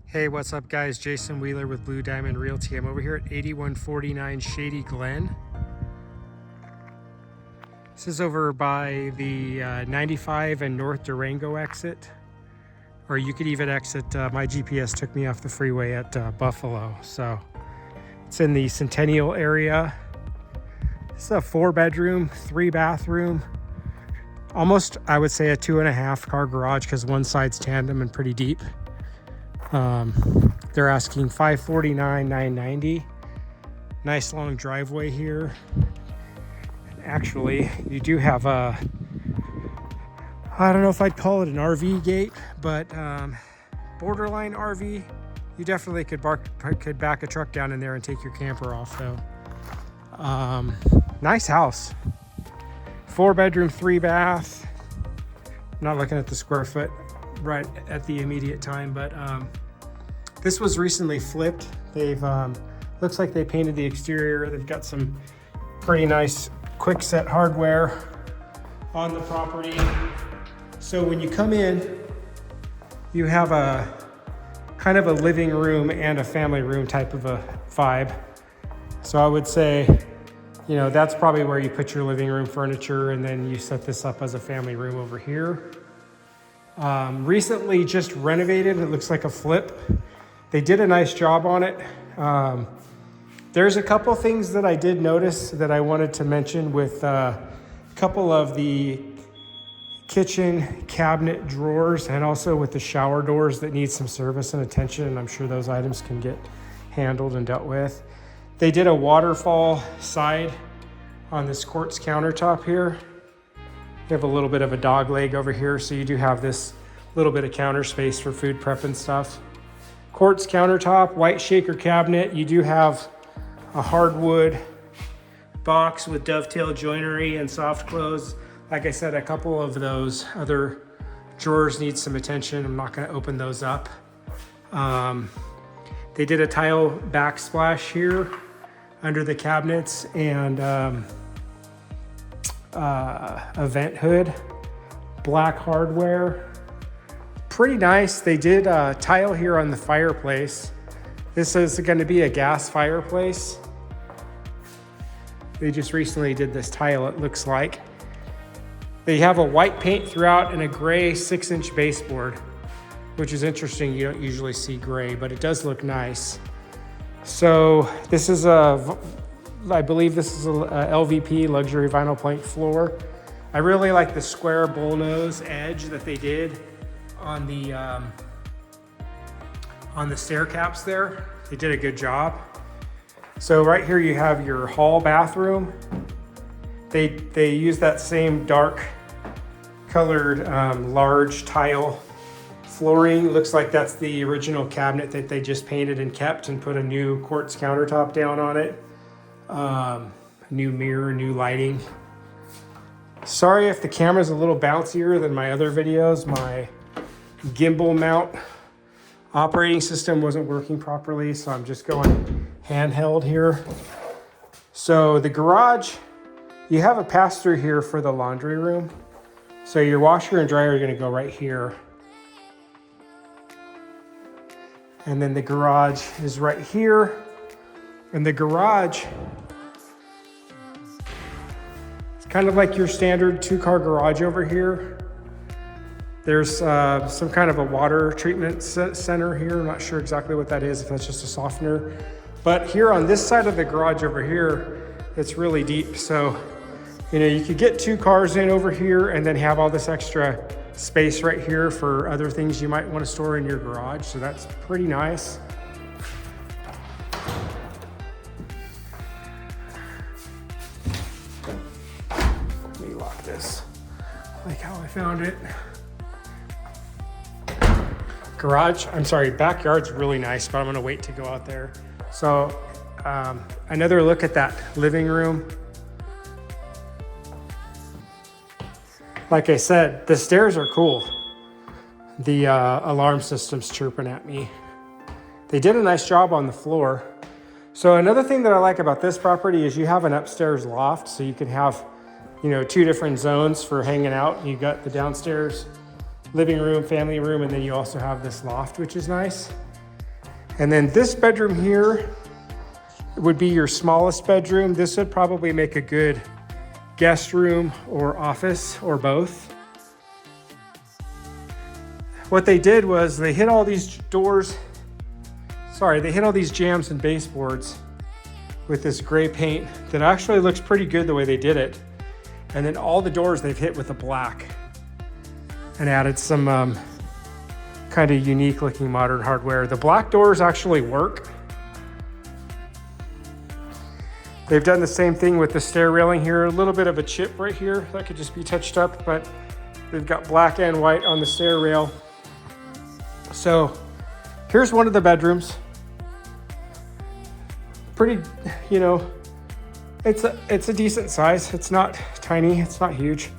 Hey, what's up guys? Jason Wheeler with Blue Diamond Realty. I'm over here at 8149 Shady Glen. This is over by the 95 and North Durango exit. Or you could even exit, my GPS took me off the freeway at Buffalo. So it's in the Centennial area. This is a 4-bedroom, 3-bathroom. Almost, I would say, a 2.5 car garage because one side's tandem and pretty deep. They're asking $549,990. Nice long driveway here. Actually, you do have a, I don't know if I'd call it an RV gate, but borderline RV. You definitely could back a truck down in there and take your camper off though. Nice house. 4-bedroom, 3-bath. Not looking at the square foot right at the immediate time, but this was recently flipped. They've looks like they painted the exterior. They've got some pretty nice quick set hardware on the property. So when you come in, you have a kind of a living room and a family room type of a vibe. So I would say, you know, that's probably where you put your living room furniture, and then you set this up as a family room over here. Recently just renovated. It looks like a flip. They did a nice job on it. There's a couple things that I did notice that I wanted to mention with a couple of the kitchen cabinet drawers and also with the shower doors that need some service and attention, and I'm sure those items can get handled and dealt with. They did a waterfall side on this quartz countertop here. You have a little bit of a dog leg over here, so you do have this little bit of counter space for food prep and stuff. Quartz countertop, white shaker cabinet. You do have a hardwood box with dovetail joinery and soft close. Like I said, a couple of those other drawers need some attention. I'm not going to open those up. They did a tile backsplash here under the cabinets and a vent hood, black hardware. Pretty nice. They did tile here on the fireplace. This is going to be a gas fireplace. They just recently did this tile, it looks like. They have a white paint throughout and a gray 6-inch baseboard, which is interesting. You don't usually see gray, but it does look nice. So this is I believe this is a LVP, luxury vinyl plank floor. I really like the square bullnose edge that they did on the stair caps there. They did a good job. So right here you have your hall bathroom. They use that same dark colored large tile flooring. Looks like that's the original cabinet that they just painted and kept and put a new quartz countertop down on it. New mirror, new lighting. Sorry if the camera's a little bouncier than my other videos. My gimbal mount operating system wasn't working properly, so I'm just going handheld here. So the garage, you have a pass-through here for the laundry room. So your washer and dryer are going to go right here. And then the garage is right here. And the garage, it's kind of like your standard 2-car garage over here. There's some kind of a water treatment center here. I'm not sure exactly what that is, if that's just a softener. But here on this side of the garage over here, it's really deep. So, you know, you could get 2 cars in over here and then have all this extra space right here for other things you might want to store in your garage. So that's pretty nice. Let me lock this, like how I found it. Backyard's really nice, but I'm gonna wait to go out there. So another look at that living room. Like I said, the stairs are cool. The alarm system's chirping at me. They did a nice job on the floor. So another thing that I like about this property is you have an upstairs loft, so you can have, you know, 2 different zones for hanging out. You got the downstairs living room, family room, and then you also have this loft, which is nice. And then this bedroom here would be your smallest bedroom. This would probably make a good guest room or office or both. What they did was they hit all these they hit all these jambs and baseboards with this gray paint that actually looks pretty good the way they did it. And then all the doors they've hit with a black and added some kind of unique looking modern hardware. The black doors actually work. They've done the same thing with the stair railing here. A little bit of a chip right here that could just be touched up, but they've got black and white on the stair rail. So here's one of the bedrooms. Pretty, you know, it's a decent size. It's not tiny, it's not huge.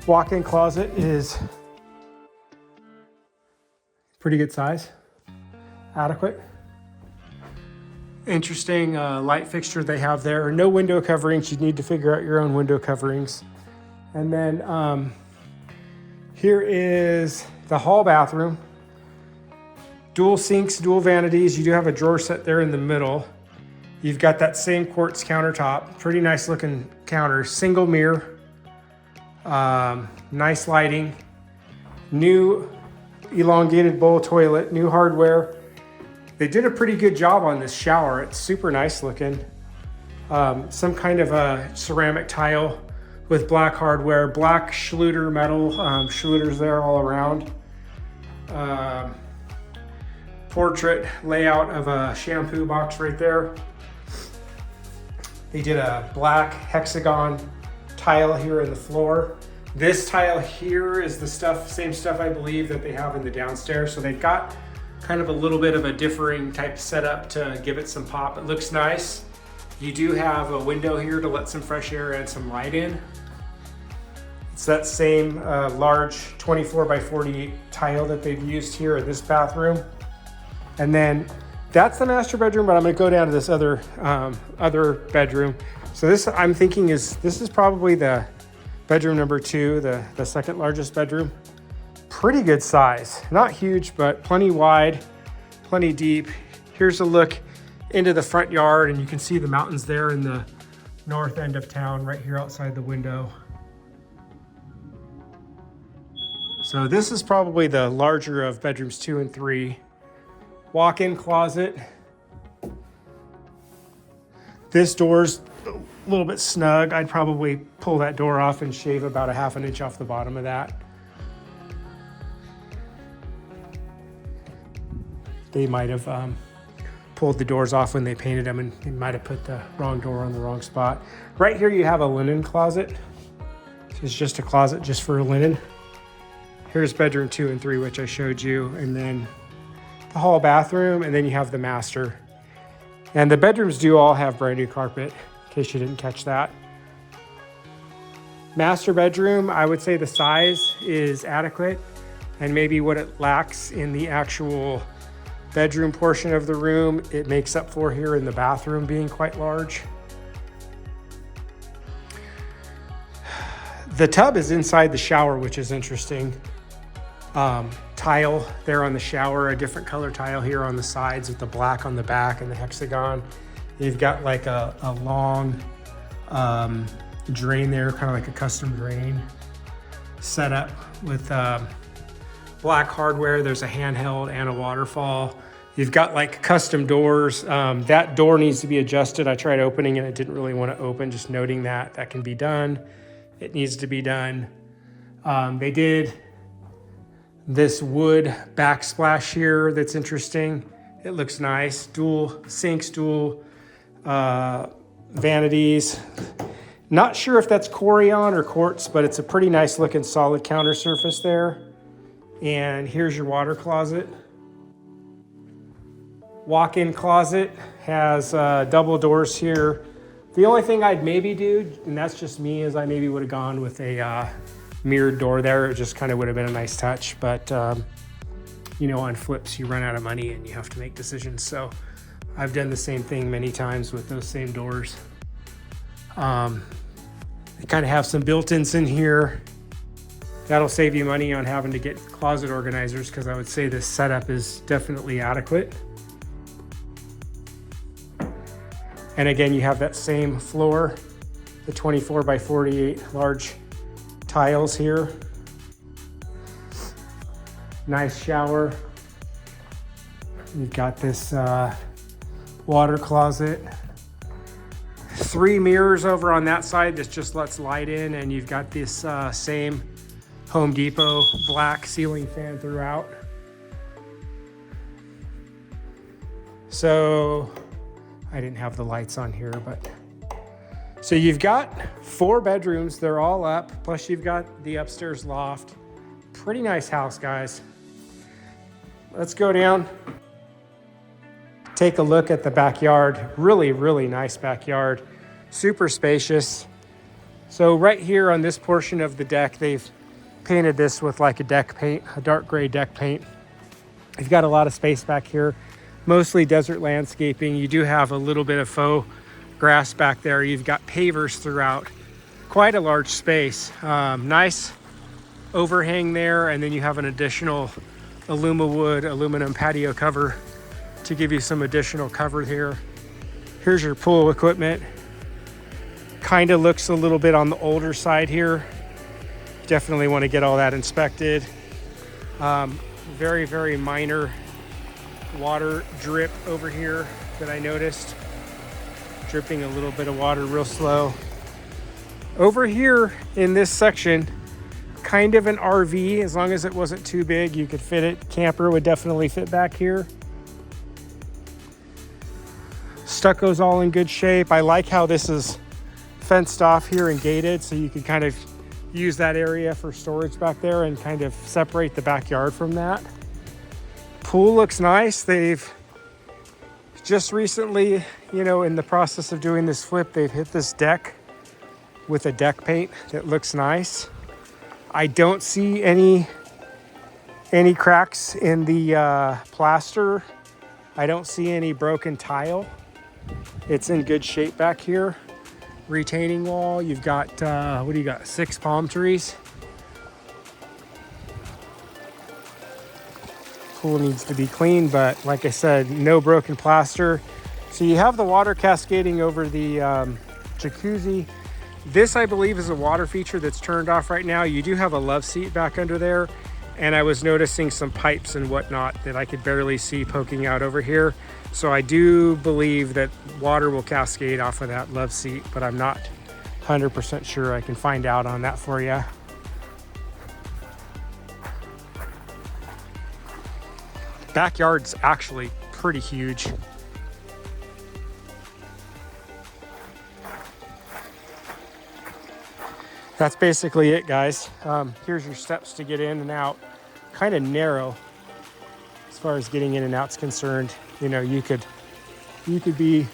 Walk-in closet is pretty good size, adequate. Interesting light fixture they have there. No window coverings. You need to figure out your own window coverings. And then here is the hall bathroom. Dual sinks, dual vanities. You do have a drawer set there in the middle. You've got that same quartz countertop. Pretty nice looking counter. Single mirror. Nice lighting. New elongated bowl toilet. New hardware. They did a pretty good job on this shower. It's super nice looking. Some kind of a ceramic tile with black hardware, black Schluter metal, Schluters there all around. Portrait layout of a shampoo box right there. They did a black hexagon tile here in the floor. This tile here is the same stuff I believe that they have in the downstairs. So they've got kind of a little bit of a differing type setup to give it some pop. It looks nice. You do have a window here to let some fresh air and some light in. It's that same large 24 by 48 tile that they've used here in this bathroom. And then that's the master bedroom, but I'm gonna go down to this other bedroom. So this, I'm thinking this is probably the bedroom number 2, the second largest bedroom. Pretty good size, not huge, but plenty wide, plenty deep. Here's a look into the front yard, and you can see the mountains there in the north end of town, right here outside the window. So this is probably the larger of bedrooms 2 and 3. Walk-in closet. This door's a little bit snug. I'd probably pull that door off and shave about 1/2 inch off the bottom of that. They might have pulled the doors off when they painted them, and they might have put the wrong door on the wrong spot. Right here you have a linen closet. This is just a closet just for linen. Here's bedroom 2 and 3, which I showed you, and then the hall bathroom, and then you have the master. And the bedrooms do all have brand new carpet, in case you didn't catch that. Master bedroom, I would say the size is adequate, and maybe what it lacks in the actual bedroom portion of the room, it makes up for here in the bathroom being quite large. The tub is inside the shower, which is interesting. Tile there on the shower, a different color tile here on the sides with the black on the back and the hexagon. You've got like a long drain there, kind of like a custom drain set up with black hardware. There's a handheld and a waterfall. You've got like custom doors. That door needs to be adjusted. I tried opening it. It didn't really want to open, just noting that can be done. It needs to be done. They did this wood backsplash here that's interesting. It looks nice. Dual sinks, dual vanities. Not sure if that's Corian or quartz, but it's a pretty nice looking solid counter surface there. And here's your water closet. Walk-in closet has double doors here. The only thing I'd maybe do, and that's just me, is I maybe would have gone with a mirrored door there. It just kind of would have been a nice touch, but you know, on flips you run out of money and you have to make decisions. So I've done the same thing many times with those same doors. They kind of have some built-ins in here. That'll save you money on having to get closet organizers, because I would say this setup is definitely adequate. And again, you have that same floor, the 24 by 48 large tiles here. Nice shower. You've got this water closet. 3 mirrors over on that side that just lets light in, and you've got this same Home Depot black ceiling fan throughout. So I didn't have the lights on here, but so you've got 4 bedrooms. They're all up. Plus you've got the upstairs loft. Pretty nice house, guys. Let's go down. Take a look at the backyard. Really, really nice backyard. Super spacious. So right here on this portion of the deck, they've painted this with like a deck paint, a dark gray deck paint. You've got a lot of space back here, mostly desert landscaping. You do have a little bit of faux grass back there. You've got pavers throughout. Quite a large space. Nice overhang there, and then you have an additional aluminum patio cover to give you some additional cover here. Here's your pool equipment. Kind of looks a little bit on the older side here. Definitely want to get all that inspected. Very, very minor water drip over here that I noticed. Dripping a little bit of water real slow. Over here in this section, kind of an RV. As long as it wasn't too big, you could fit it. Camper would definitely fit back here. Stucco's all in good shape. I like how this is fenced off here and gated, so you can kind of use that area for storage back there and kind of separate the backyard from that. Pool looks nice. They've just recently, in the process of doing this flip, they've hit this deck with a deck paint that looks nice. I don't see any cracks in the plaster. I don't see any broken tile. It's in good shape back here. Retaining wall. You've got, what do you got? 6 palm trees. Pool needs to be clean, but like I said, no broken plaster. So you have the water cascading over the jacuzzi. This, I believe, is a water feature that's turned off right now. You do have a love seat back under there, and I was noticing some pipes and whatnot that I could barely see poking out over here. So I do believe that water will cascade off of that love seat, but I'm not 100% sure. I can find out on that for you. Backyard's actually pretty huge. That's basically it, guys. Here's your steps to get in and out. Kind of narrow as far as getting in and out's concerned. You could be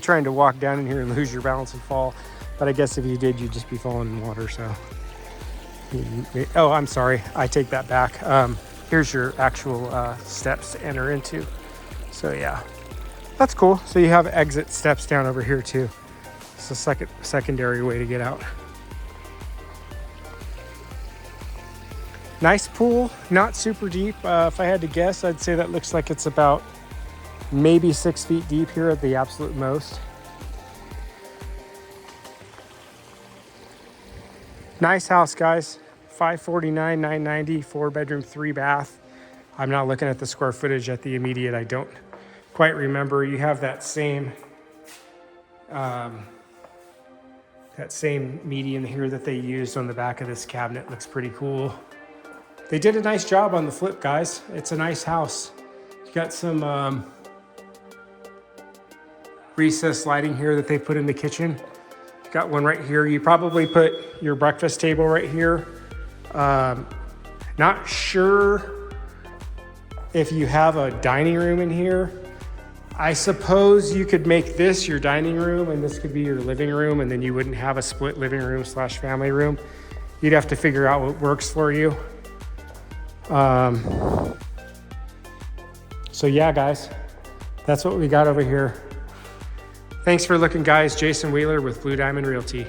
trying to walk down in here and lose your balance and fall. But I guess if you did, you'd just be falling in water. So, oh, I'm sorry. I take that back. Here's your actual steps to enter into. So yeah, that's cool. So you have exit steps down over here too. It's a secondary way to get out. Nice pool, not super deep. If I had to guess, I'd say that looks like it's about maybe 6 feet deep here at the absolute most. Nice house, guys. $549,990, 4-bedroom, 3-bath. I'm not looking at the square footage at the immediate. I don't quite remember. You have that same median here that they used on the back of this cabinet. Looks pretty cool. They did a nice job on the flip, guys. It's a nice house. You got some recessed lighting here that they put in the kitchen. Got one right here. You probably put your breakfast table right here. Not sure if you have a dining room in here. I suppose you could make this your dining room and this could be your living room, and then you wouldn't have a split living room / family room. You'd have to figure out what works for you. So yeah, guys, that's what we got over here. Thanks for looking, guys. Jason Wheeler with Blue Diamond Realty.